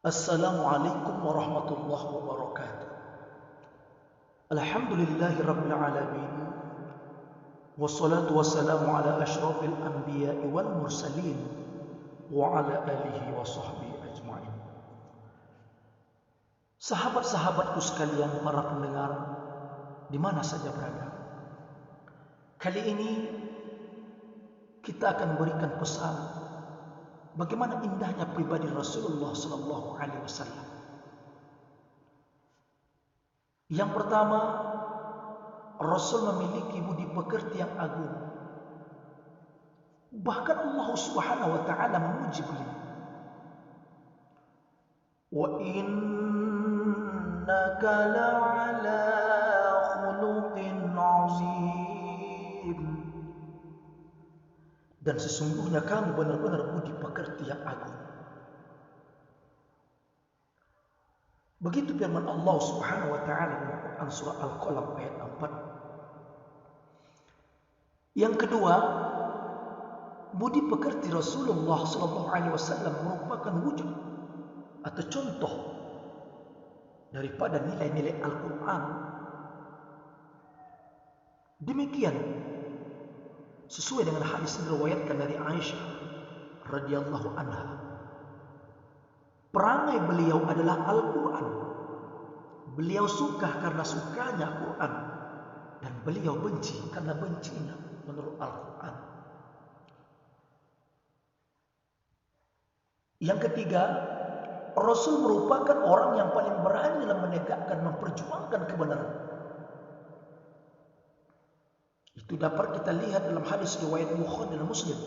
Assalamualaikum warahmatullahi wabarakatuh. Alhamdulillahi rabbil alamin. Wassalatu wassalamu ala ashrafil anbiya'i wal mursalin wa ala alihi wa sahbihi ajma'in. Sahabat-sahabatku sekalian, para pendengar di mana saja berada. Kali ini kita akan berikan pesan bagaimana indahnya pribadi Rasulullah sallallahu alaihi wasallam. Yang pertama, Rasul memiliki budi pekerti yang agung. Bahkan Allah Subhanahu wa taala memuji beliau. Wa innaka la'ala khuluqin 'azim. Dan sesungguhnya kamu benar-benar budi pekerti yang agung. Begitu firman Allah Subhanahu wa taala dalam Quran surah Al-Qalam ayat 4. Yang kedua, budi pekerti Rasulullah sallallahu alaihi wasallam merupakan wujud atau contoh daripada nilai-nilai Al-Qur'an. Demikian sesuai dengan hadis yang diriwayatkan dari Aisyah radhiyallahu anha. Perangai beliau adalah Al-Quran. Beliau suka karena sukanya Al-Quran. Dan beliau benci karena bencinya menurut Al-Quran. Yang ketiga, Rasul merupakan orang yang paling berani dalam menegakkan, memperjuangkan kebenaran. Itu dapat kita lihat dalam hadis riwayat Bukhari dan Muslim.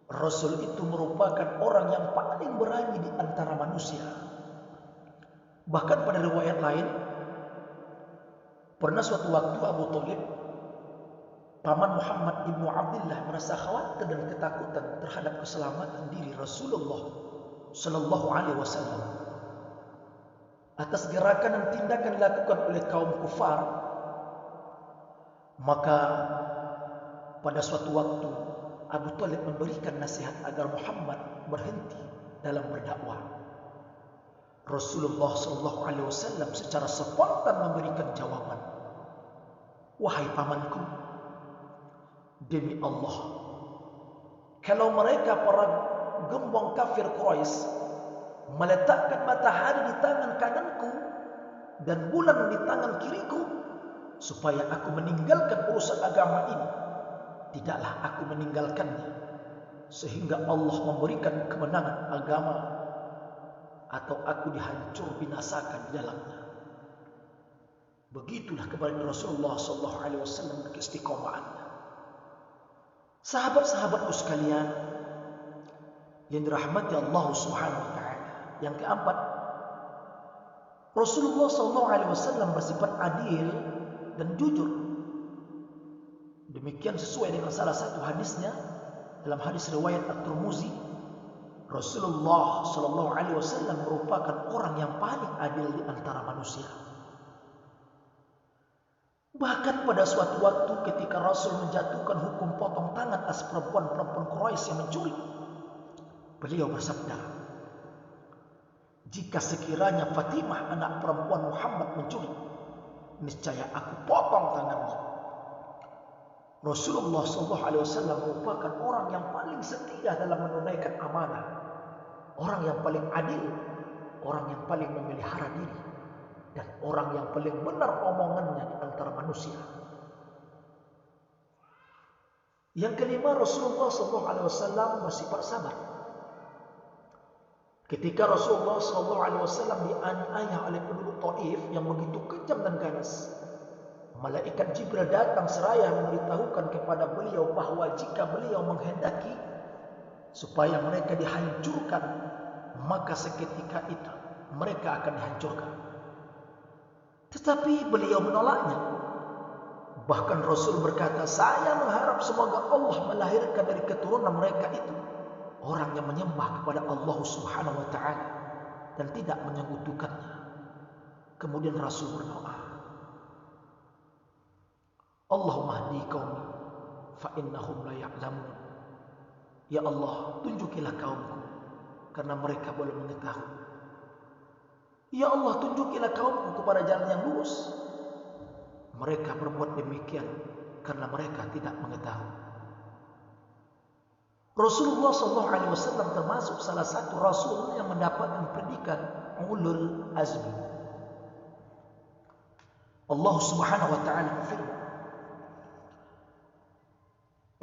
Rasul itu merupakan orang yang paling berani di antara manusia. Bahkan pada riwayat lain, pernah suatu waktu Abu Thalib, paman Muhammad ibnu Abdullah, merasa khawatir dan ketakutan terhadap keselamatan diri Rasulullah sallallahu alaihi wasallam atas gerakan dan tindakan dilakukan oleh kaum kufar. Maka pada suatu waktu Abu Thalib memberikan nasihat agar Muhammad berhenti dalam berdakwah. Rasulullah sallallahu alaihi wasallam secara spontan memberikan jawaban, "Wahai pamanku, demi Allah, kalau mereka para gembong kafir Quraisy meletakkan matahari di tangan kananku dan bulan di tangan kiriku supaya aku meninggalkan urusan agama ini, tidaklah aku meninggalkannya sehingga Allah memberikan kemenangan agama atau aku dihancur binasakan di dalamnya." Begitulah kepada Rasulullah sallallahu alaihi wasallam keistiqomahannya. Sahabat-sahabatku sekalian yang dirahmati Allah Subhanahu wa taala. Yang keempat, Rasulullah sallallahu alaihi wasallam bersifat adil dan jujur. Demikian sesuai dengan salah satu hadisnya dalam hadis riwayat At-Tirmizi, Rasulullah sallallahu alaihi wasallam merupakan orang yang paling adil di antara manusia. Bahkan pada suatu waktu ketika Rasul menjatuhkan hukum potong tangan atas perempuan-perempuan Quraisy yang mencuri, beliau bersabda, "Jika sekiranya Fatimah anak perempuan Muhammad mencuri, niscaya aku potong tangannya." Rasulullah SAW merupakan orang yang paling setia dalam menunaikan amanah, orang yang paling adil, orang yang paling memelihara diri, dan orang yang paling benar omongannya di antara manusia. Yang kelima, Rasulullah SAW bersifat sabar. Ketika Rasulullah SAW dianiaya oleh penduduk Taif yang begitu kejam dan ganas, malaikat Jibril datang seraya memberitahukan kepada beliau bahwa jika beliau menghendaki supaya mereka dihancurkan, maka seketika itu mereka akan dihancurkan. Tetapi beliau menolaknya. Bahkan Rasul berkata, "Saya mengharap semoga Allah melahirkan dari keturunan mereka itu orang yang menyembah kepada Allah Subhanahu wa taala dan tidak menyekutukannya." Kemudian Rasul berdoa, "Allahumma hdi qaumi fa innahum la ya'lamun." Ya Allah, tunjukilah kaumku karena mereka belum mengetahui. Ya Allah, tunjukilah kaumku kepada jalan yang lurus. Mereka berbuat demikian karena mereka tidak mengetahui. Rasulullah SAW termasuk salah satu Rasul yang mendapatkan predikat ulul azmi. Allah Subhanahu wa taala berfirman,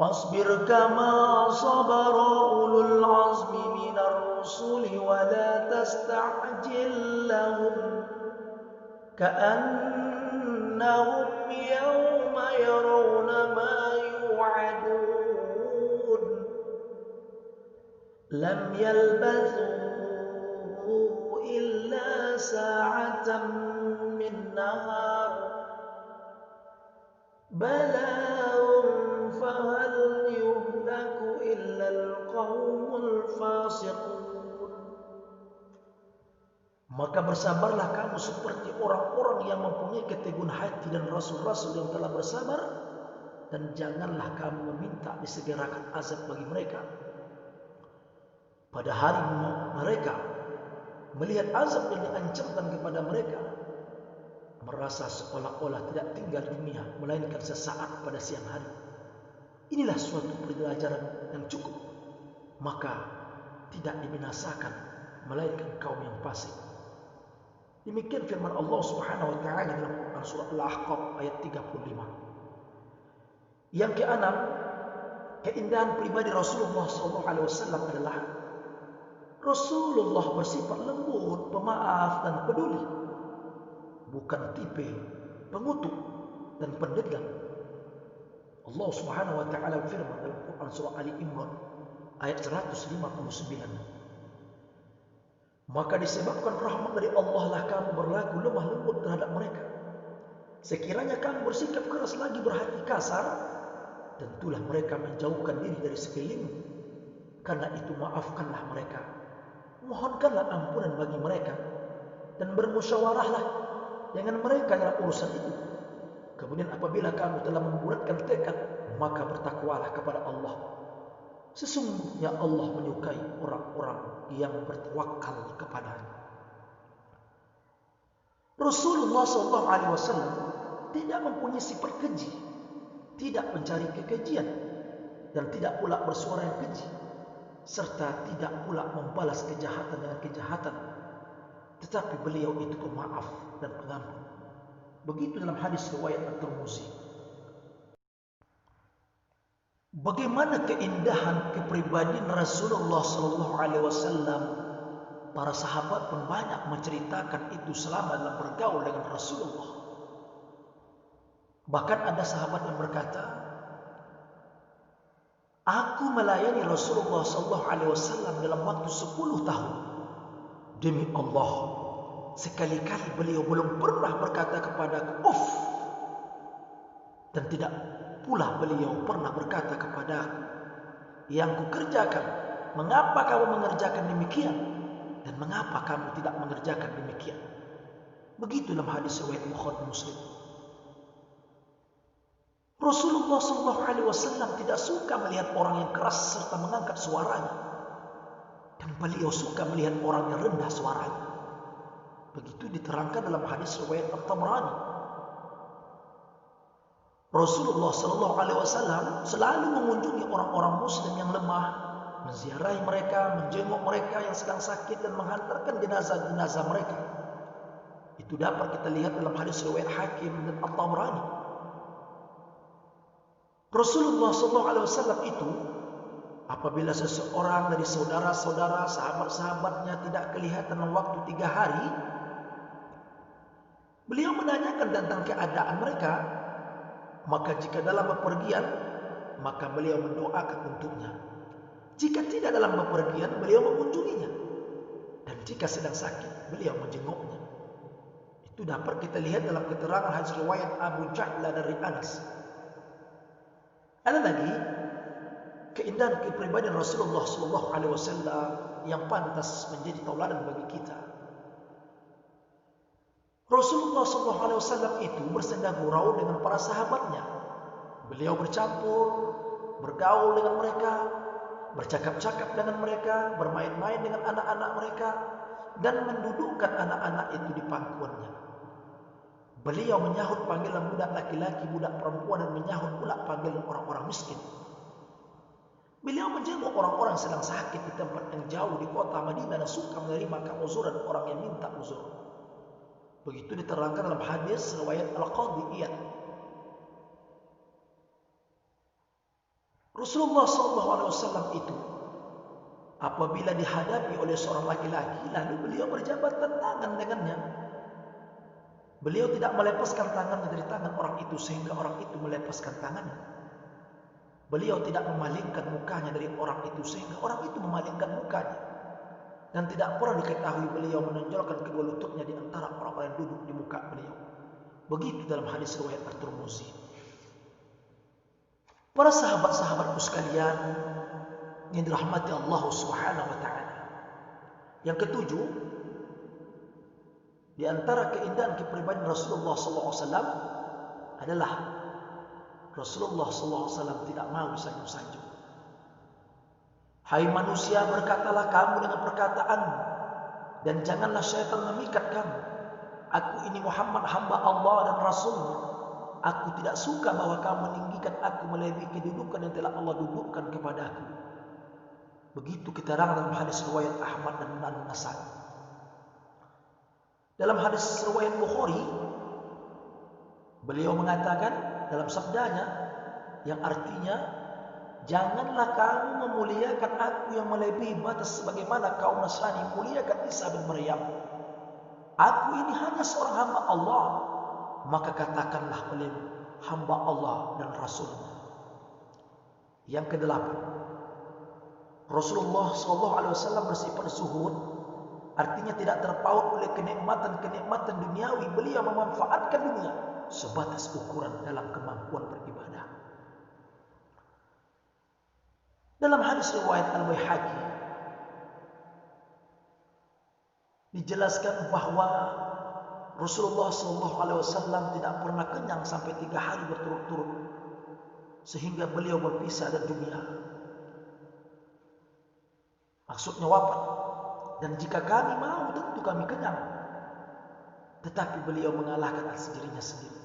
"Fasbir kama sabara ulul azmi minar rusuli wa la tasta'jil lahum ka'annahum yawma yarawna ma yu'adun lam yalbathu illa sa'atan min nahar balahum fahal yuhlaku illa al-qawmul fasiqun." Maka bersabarlah kamu seperti orang-orang yang mempunyai keteguhan hati dan rasul-rasul yang telah bersabar, dan janganlah kamu meminta disegerakan azab bagi mereka pada hari mereka melihat azab yang diancamkan kepada mereka, merasa seolah-olah tidak tinggal di dunia melainkan sesaat pada siang hari. Inilah suatu pelajaran yang cukup, maka tidak dibinasakan melainkan kaum yang fasik. Demikian firman Allah Subhanahu wa taala dalam Quran surah Al-Ahqaf ayat 35. Yang keenam, keindahan pribadi Rasulullah SAW adalah Rasulullah bersifat lembut, pemaaf dan peduli, bukan tipe pengutuk dan pendendam. Allah Subhanahu wa taala berfirman dalam Quran surah Ali Imran ayat 159. Maka disebabkan rahmat dari Allah lah kamu berlaku lemah lembut terhadap mereka. Sekiranya kamu bersikap keras lagi berhati kasar, tentulah mereka menjauhkan diri dari sekelilingmu. Karena itu maafkanlah mereka, mohonkanlah ampunan bagi mereka, dan bermusyawarahlah dengan mereka dalam urusan itu. Kemudian apabila kamu telah membulatkan tekad, maka bertakwalah kepada Allah. Sesungguhnya Allah menyukai orang-orang yang bertawakal kepadanya. Rasulullah SAW tidak mempunyai sifat keji, tidak mencari kekejian, dan tidak pula bersuara yang keji, serta tidak pula membalas kejahatan dengan kejahatan. Tetapi beliau itu pemaaf dan pengampun. Begitu dalam hadis riwayat At-Tirmidzi. Bagaimana keindahan kepribadian Rasulullah SAW? Para sahabat pun banyak menceritakan itu selama dalam bergaul dengan Rasulullah. Bahkan ada sahabat yang berkata, "Aku melayani Rasulullah SAW dalam waktu 10 tahun. Demi Allah, sekali-kali beliau belum pernah berkata kepadaku, 'Uff!' Dan tidak pula beliau pernah berkata kepadaku, 'Yang kukerjakan, mengapa kamu mengerjakan demikian? Dan mengapa kamu tidak mengerjakan demikian?' Begitu dalam hadis riwayat Bukhari Muslim. Rasulullah SAW tidak suka melihat orang yang keras serta mengangkat suaranya, dan beliau suka melihat orang yang rendah suaranya. Begitu diterangkan dalam hadis riwayat At-Tabrani. Rasulullah SAW selalu mengunjungi orang-orang Muslim yang lemah, menziarahi mereka, menjenguk mereka yang sedang sakit, dan menghantarkan jenazah-jenazah mereka. Itu dapat kita lihat dalam hadis riwayat Hakim dan At-Tabrani. Rasulullah SAW itu, apabila seseorang dari saudara-saudara, sahabat-sahabatnya tidak kelihatan dalam waktu 3 hari, beliau menanyakan tentang keadaan mereka. Maka jika dalam bepergian, maka beliau mendoakan untuknya. Jika tidak dalam bepergian, beliau mengunjunginya. Dan jika sedang sakit, beliau menjenguknya. Itu dapat kita lihat dalam keterangan hadis riwayat Abu Ja'la dari Anas. Ada lagi keindahan kepribadian Rasulullah SAW yang pantas menjadi tauladan bagi kita. Rasulullah SAW itu bersenda gurau dengan para sahabatnya. Beliau bercampur, bergaul dengan mereka, bercakap-cakap dengan mereka, bermain-main dengan anak-anak mereka, dan mendudukkan anak-anak itu di pangkuannya. Beliau menyahut panggilan budak laki-laki, budak perempuan, dan menyahut pula panggilan orang-orang miskin. Beliau menjenguk orang-orang sedang sakit di tempat yang jauh di kota Madinah dan suka menerima keuzuran orang yang minta uzur. Begitu diterangkan dalam hadis riwayat Al-Qadhi Iyad. Rasulullah SAW itu apabila dihadapi oleh seorang laki-laki, lalu beliau berjabatan tangan dengannya. Beliau tidak melepaskan tangannya dari tangan orang itu sehingga orang itu melepaskan tangannya. Beliau tidak memalingkan mukanya dari orang itu sehingga orang itu memalingkan mukanya. Dan tidak pernah diketahui beliau menonjolkan kedua lututnya di antara orang-orang yang duduk di muka beliau. Begitu dalam hadis riwayat At-Tirmidzi. Para sahabat-sahabatku sekalian yang dirahmati Allah Subhanahu wa taala. Yang ketujuh, di antara keindahan kepribadian Rasulullah SAW adalah Rasulullah SAW tidak mau sanjung-sanjung. Hai manusia, berkatalah kamu dengan perkataanmu, dan janganlah syaitan memikat kamu. Aku ini Muhammad, hamba Allah dan Rasulnya. Aku tidak suka bahwa kamu meninggikan aku melebihi kedudukan yang telah Allah dudukkan kepadaku. Begitu keterangan dalam hadis riwayat Ahmad dan An-Nasai. Dalam hadis riwayat Bukhari, beliau mengatakan dalam sabdanya yang artinya, janganlah kamu memuliakan aku yang melebihi batas sebagaimana kaum Nasrani memuliakan Isa bin Maryam. Aku ini hanya seorang hamba Allah, maka katakanlah olehmu hamba Allah dan Rasulnya. Yang kedelapan, Rasulullah SAW bersifat zuhud, artinya tidak terpaut oleh kenikmatan duniawi. Beliau memanfaatkan dunia sebatas ukuran dalam kemampuan beribadah. Dalam hadis riwayat Al-Baihaqi dijelaskan bahwa Rasulullah SAW tidak pernah kenyang sampai 3 hari berturut-turut sehingga beliau berpisah dari dunia. Maksudnya wafat. Dan jika kami mau, tentu kami kenyang. Tetapi beliau mengalahkan atas dirinya sendiri.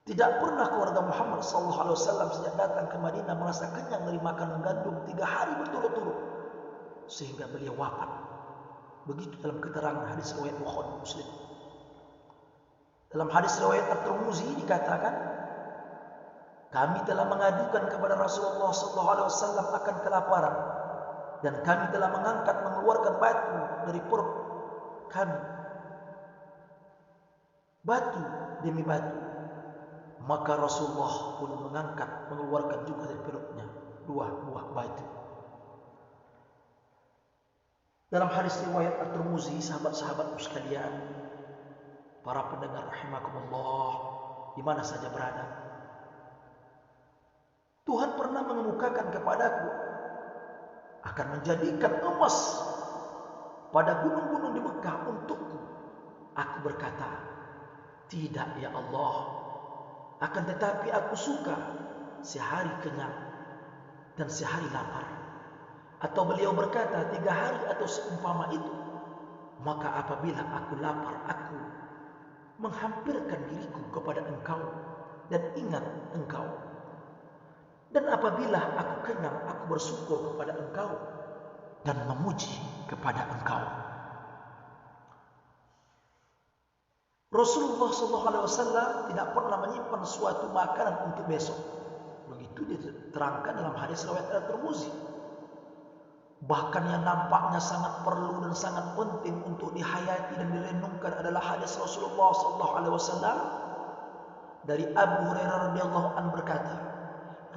Tidak pernah keluarga Muhammad SAW sejak datang ke Madinah merasa kenyang dari makanan gandum 3 hari berturut-turut sehingga beliau wafat. Begitu dalam keterangan hadis riwayat Bukhari Muslim. Dalam hadis riwayat At-Tirmidzi dikatakan, kami telah mengadukan kepada Rasulullah SAW akan kelaparan, dan kami telah mengeluarkan batu dari perut kami, batu demi batu. Maka Rasulullah pun mengeluarkan juga dari perutnya 2 buah batu. Dalam hadis riwayat At-Tirmidzi, sahabat-sahabatku sekalian, para pendengar rahimakumullah, di mana saja berada, Tuhan pernah mengemukakan kepadaku akan menjadikan emas pada gunung-gunung di Mekah untukku. Aku berkata, tidak ya Allah. Akan tetapi aku suka sehari kenyang dan sehari lapar. Atau beliau berkata 3 hari atau seumpama itu. Maka apabila aku lapar, aku menghampirkan diriku kepada engkau dan ingat engkau. Dan apabila aku kenyang, aku bersyukur kepada engkau dan memuji kepada engkau. Rasulullah SAW tidak pernah menyimpan suatu makanan untuk besok. Begitu diterangkan dalam hadis riwayat At-Tirmidzi. Bahkan yang nampaknya sangat perlu dan sangat penting untuk dihayati dan direnungkan adalah hadis Rasulullah SAW dari Abu Hurairah radhiyallahu anhu berkata,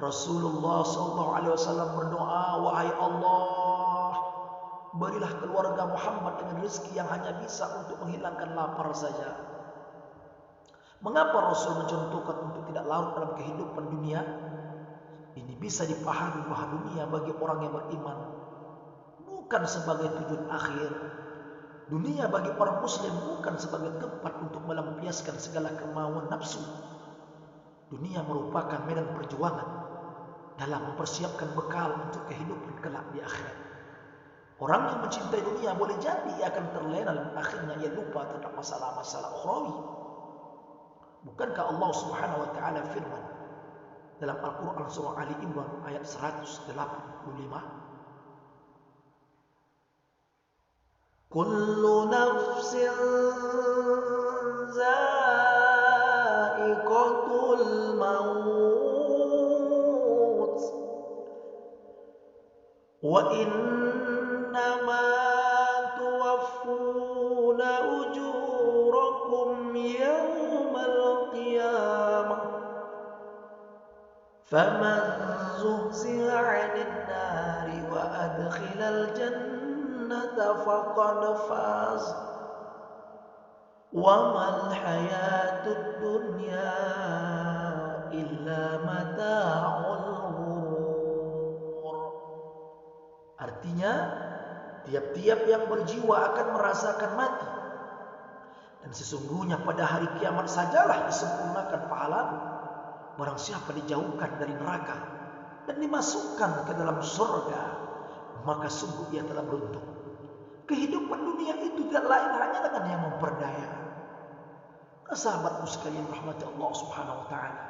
Rasulullah SAW berdoa, wahai Allah, berilah keluarga Muhammad dengan rezeki yang hanya bisa untuk menghilangkan lapar saja. Mengapa Rasul mencontohkan untuk tidak larut dalam kehidupan dunia? Ini bisa dipahami bahwa dunia bagi orang yang beriman bukan sebagai tujuan akhir. Dunia bagi orang muslim bukan sebagai tempat untuk melampiaskan segala kemauan nafsu. Dunia merupakan medan perjuangan dalam mempersiapkan bekal untuk kehidupan kelak di akhirat. Orang yang mencintai dunia boleh jadi ia akan terlena dan akhirnya ia lupa tentang masalah-masalah ukhrawi. Bukankah Allah Subhanahu wa taala firman dalam Al-Qur'an surah Ali Imran ayat 185, kullu nafsin za'iqatul maut wa innama tuwaffuna ujurakum yawmal qiyamah faman zuhziha 'anil nari wa adkhilal jannata faqad faz wa mal hayatud dunya illa mata'ul ghurur. Artinya, tiap-tiap yang berjiwa akan merasakan mati. Dan sesungguhnya pada hari kiamat sajalah disempurnakan pahalamu. Barang siapa dijauhkan dari neraka dan dimasukkan ke dalam surga, maka sungguh ia telah beruntung. Kehidupan dunia itu tidak lain hanya dengan yang memperdaya. Sahabatku sekalian rahmati Allah Subhanahu wa taala.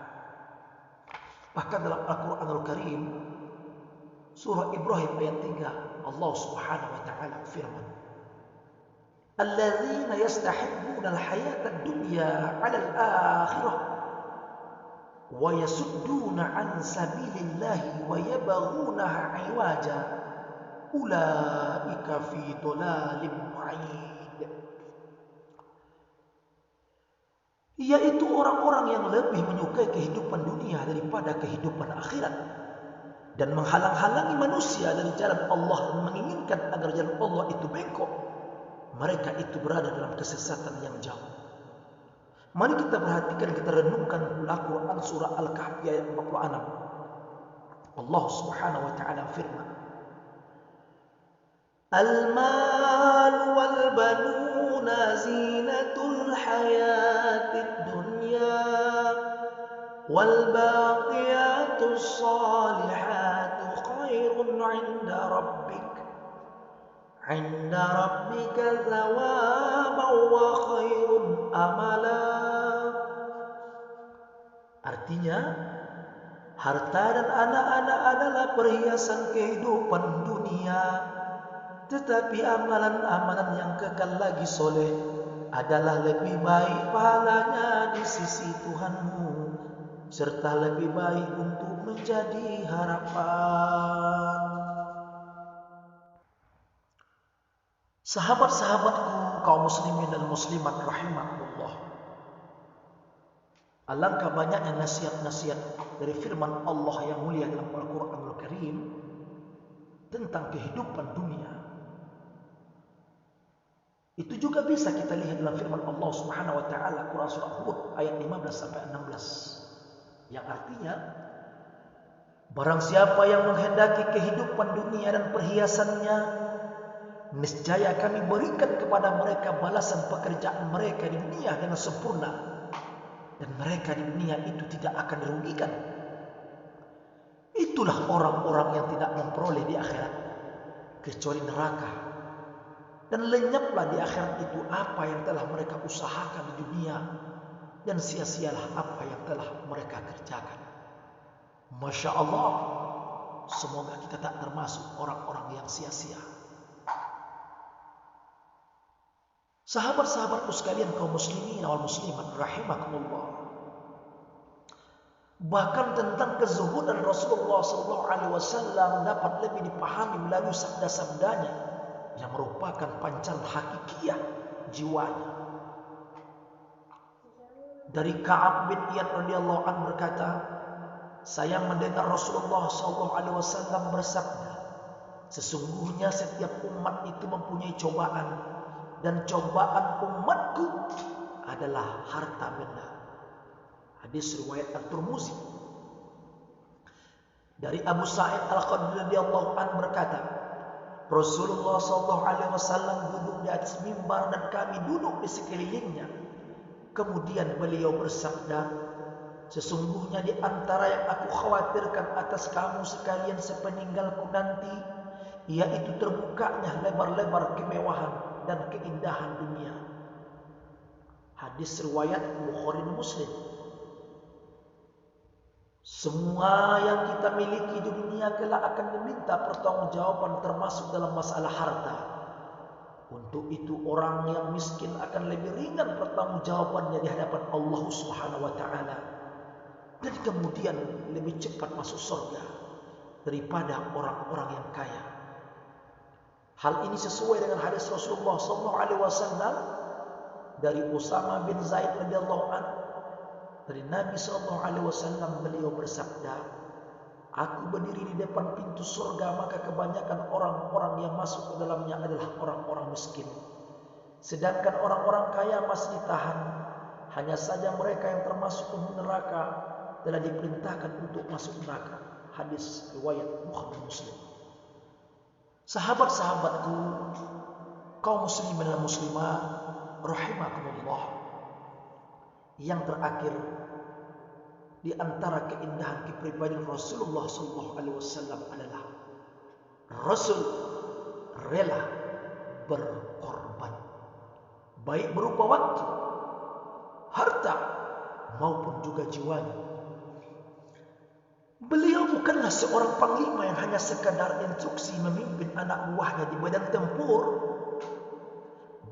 Bahkan dalam Al-Qur'anul Karim surah Ibrahim ayat 3, Allah Subhanahu wa taala firman, "Alladzina yastahibbuna al-hayata ad-dunya 'ala al-akhirah wa yasudduna 'an sabilillahi wa yabghunaha 'iwaja ulaika fi dhalalim ba'id." Yaitu orang-orang yang lebih menyukai kehidupan dunia daripada kehidupan akhirat dan menghalang-halangi manusia dari jalan Allah dan menginginkan agar jalan Allah itu bengkok. Mereka itu berada dalam kesesatan yang jauh. Mari kita perhatikan, kita renungkan Al-Quran surah Al-Kahfi ayat 46. Allah Subhanahu wa taala firman, "Al-mal wal banuna zinatul hayatid dunya wal baqiyatus salihatu khairun 'inda rabbika thawaban wa khairun amala." Artinya, harta dan anak-anak adalah perhiasan kehidupan dunia, tetapi amalan-amalan yang kekal lagi soleh adalah lebih baik pahalanya di sisi Tuhanmu, serta lebih baik untuk menjadi harapan. Sahabat-sahabatku kaum muslimin dan muslimat rahimakumullah, alangkah banyaknya nasihat-nasihat dari firman Allah yang mulia dalam Al-Quranul Karim tentang kehidupan dunia. Itu juga bisa kita lihat dalam firman Allah Subhanahu wa taala Quran surah Hud ayat 15 sampai 16, yang artinya, barang siapa yang menghendaki kehidupan dunia dan perhiasannya, niscaya kami berikan kepada mereka balasan pekerjaan mereka di dunia dengan sempurna, dan mereka di dunia itu tidak akan dirugikan. Itulah orang-orang yang tidak memperoleh di akhirat kecuali neraka, dan lenyaplah di akhirat itu apa yang telah mereka usahakan di dunia, dan sia-sialah apa yang telah mereka kerjakan. Masya Allah, semoga kita tak termasuk orang-orang yang sia-sia. Sahabat-sahabatku sekalian kaum muslimin wal muslimat rahimakumullah, bahkan tentang kezuhudan Rasulullah SAW dapat lebih dipahami melalui sabda-sabdanya yang merupakan pancaran hakikiyah jiwanya. Dari Ka'ab bin Iyad radhiyallahu anhu berkata, saya mendengar Rasulullah SAW bersabda, sesungguhnya setiap umat itu mempunyai cobaan, dan cobaan umatku adalah harta benda. Hadis riwayat At-Tirmizi. Dari Abu Sa'id Al-Khudri radhiyallahu anhu berkata, Rasulullah SAW duduk di atas mimbar dan kami duduk di sekelilingnya. Kemudian beliau bersabda, Sesungguhnya di antara yang aku khawatirkan atas kamu sekalian sepeninggalku nanti, yaitu terbukanya lebar-lebar kemewahan dan keindahan dunia. Hadis riwayat Bukhari dan Muslim. Semua yang kita miliki di dunia kelak akan diminta pertanggungjawaban, termasuk dalam masalah harta. Untuk itu orang yang miskin akan lebih ringan pertanggungjawabannya di hadapan Allah Subhanahu wa taala, dan kemudian lebih cepat masuk surga daripada orang-orang yang kaya. Hal ini sesuai dengan hadis Rasulullah SAW dari Usama bin Zaid radhiyallahu anhu. Dari Nabi SAW, beliau bersabda, aku berdiri di depan pintu surga, maka kebanyakan orang-orang yang masuk ke dalamnya adalah orang-orang miskin. Sedangkan orang-orang kaya masih ditahan. Hanya saja mereka yang termasuk penghuni neraka telah diperintahkan untuk masuk neraka. Hadis riwayat Bukhari Muslim. Sahabat-sahabatku, kaum muslimin dan muslimah rahimakumullah. Yang terakhir, di antara keindahan kepribadian Rasulullah SAW adalah Rasul rela berkorban, baik berupa waktu, harta, maupun juga jiwanya. Beliau bukanlah seorang panglima yang hanya sekadar instruksi memimpin anak buahnya di medan tempur.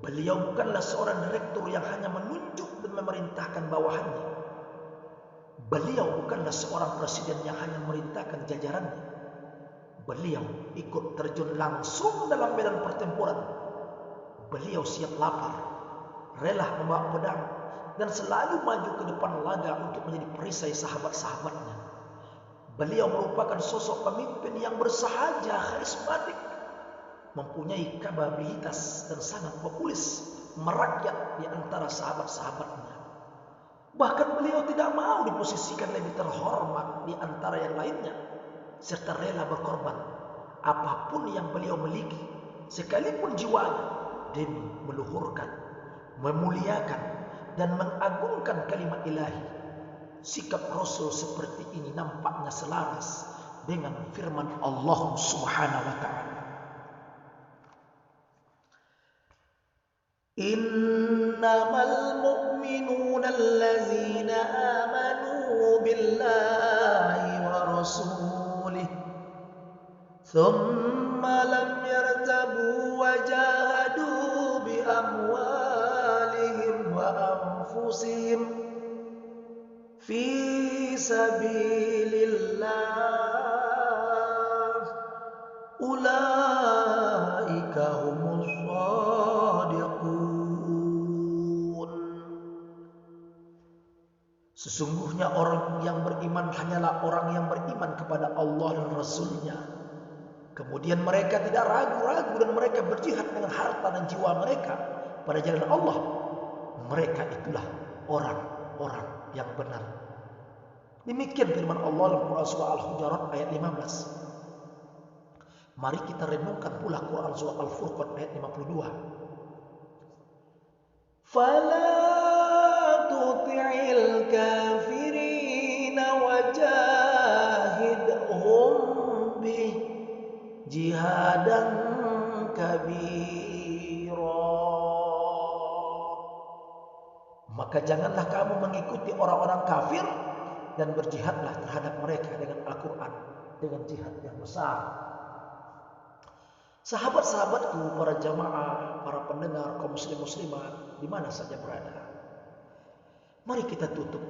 Beliau bukanlah seorang direktur yang hanya menunjuk dan memerintahkan bawahannya. Beliau bukanlah seorang presiden yang hanya memerintahkan jajarannya. Beliau ikut terjun langsung dalam medan pertempuran. Beliau siap lapar, rela membawa pedang, dan selalu maju ke depan laga untuk menjadi perisai sahabat-sahabatnya. Beliau merupakan sosok pemimpin yang bersahaja, karismatik, mempunyai kapabilitas dan sangat populis, merakyat di antara sahabat-sahabatnya. Bahkan beliau tidak mau diposisikan lebih terhormat di antara yang lainnya, serta rela berkorban apapun yang beliau miliki, sekalipun jiwanya, demi meluhurkan, memuliakan, dan mengagungkan kalimat ilahi. Sikap Rasul seperti ini nampaknya selaras dengan firman Allah Subhanahu wa taala. Innamal mu'minuna allazina amanu billahi wa rasulih thumma lam yartabu wa jahadu bi amwalihim wa anfusihim fi sabilillah ulaika humus shadiqun. Sesungguhnya orang yang beriman hanyalah orang yang beriman kepada Allah dan Rasul-Nya. Kemudian mereka tidak ragu-ragu dan mereka berjihad dengan harta dan jiwa mereka pada jalan Allah. Mereka itulah orang-orang yang benar. Demikian firman Allah dalam Quran surah Al-Hujurat ayat 15. Mari kita renungkan pula Quran surah Al-Furqan ayat 52. Fala tuti'il kafirina wajahidhum bih jihadan kabira. Maka janganlah kamu mengikuti orang-orang kafir dan berjihadlah terhadap mereka dengan Al-Quran, dengan jihad yang besar. Sahabat-sahabatku, para jamaah, para pendengar, kaum muslim muslimat, di mana saja berada, mari kita tutup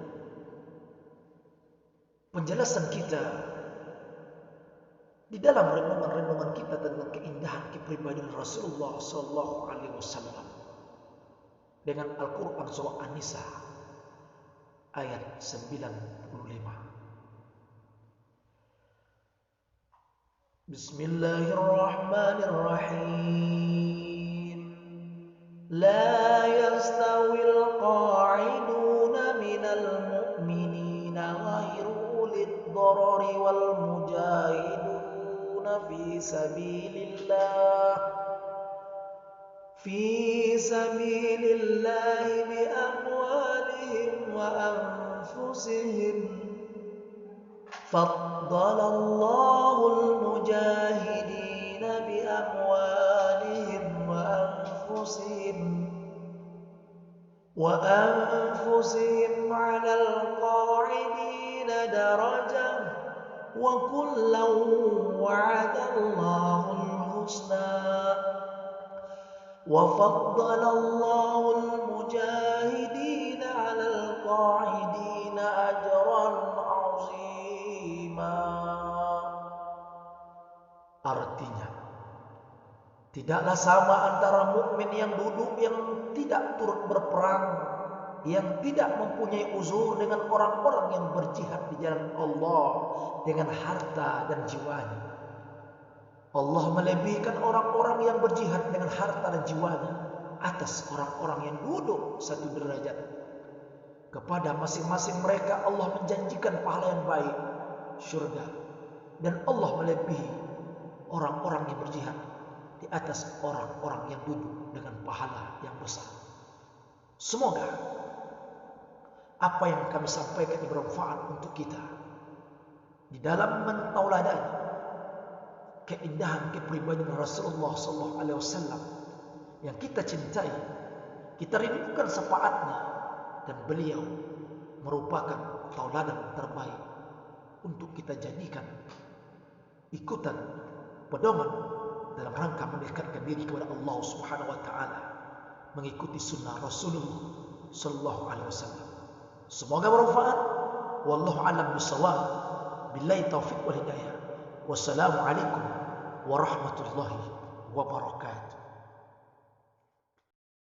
penjelasan kita di dalam renungan-renungan kita tentang keindahan kepribadian Rasulullah SAW dengan Al-Quran surah An-Nisa ayat 95. Bismillahirrahmanirrahim. La yastawil qa'iduna minal mu'minina ghairu ulid darari wal mujahiduna fi sabilillah bi amwalihim wa وأنفسهم فضل الله المجاهدين بأموالهم وأنفسهم على القاعدين درجة وكلا وعد الله الحسنى وفضل الله المجاهدين على القاعدين أجرا عظيما. Artinya, tidaklah sama antara mukmin yang duduk yang tidak turut berperang, yang tidak mempunyai uzur, dengan orang-orang yang berjihad di jalan Allah dengan harta dan jiwanya. Allah melebihkan orang-orang yang berjihad dengan harta dan jiwanya atas orang-orang yang duduk satu derajat. Kepada masing-masing mereka Allah menjanjikan pahala yang baik, syurga. Dan Allah melebihi orang-orang yang berjihad di atas orang-orang yang duduk dengan pahala yang besar. Semoga apa yang kami sampaikan bermanfaat untuk kita di dalam mentauladani keindahan kepribadian Rasulullah SAW yang kita cintai, kita rindukan syafaatnya, dan beliau merupakan tauladan terbaik untuk kita jadikan ikutan pedoman dalam rangka mendekatkan diri kepada Allah Subhanahu wa taala, mengikuti sunnah Rasulullah sallallahu alaihi wasallam. Semoga bermanfaat. Wallahu a'lam bishawab. Billahi taufiq wal hidayah. Wassalamu alaikum warahmatullahi wabarakatuh.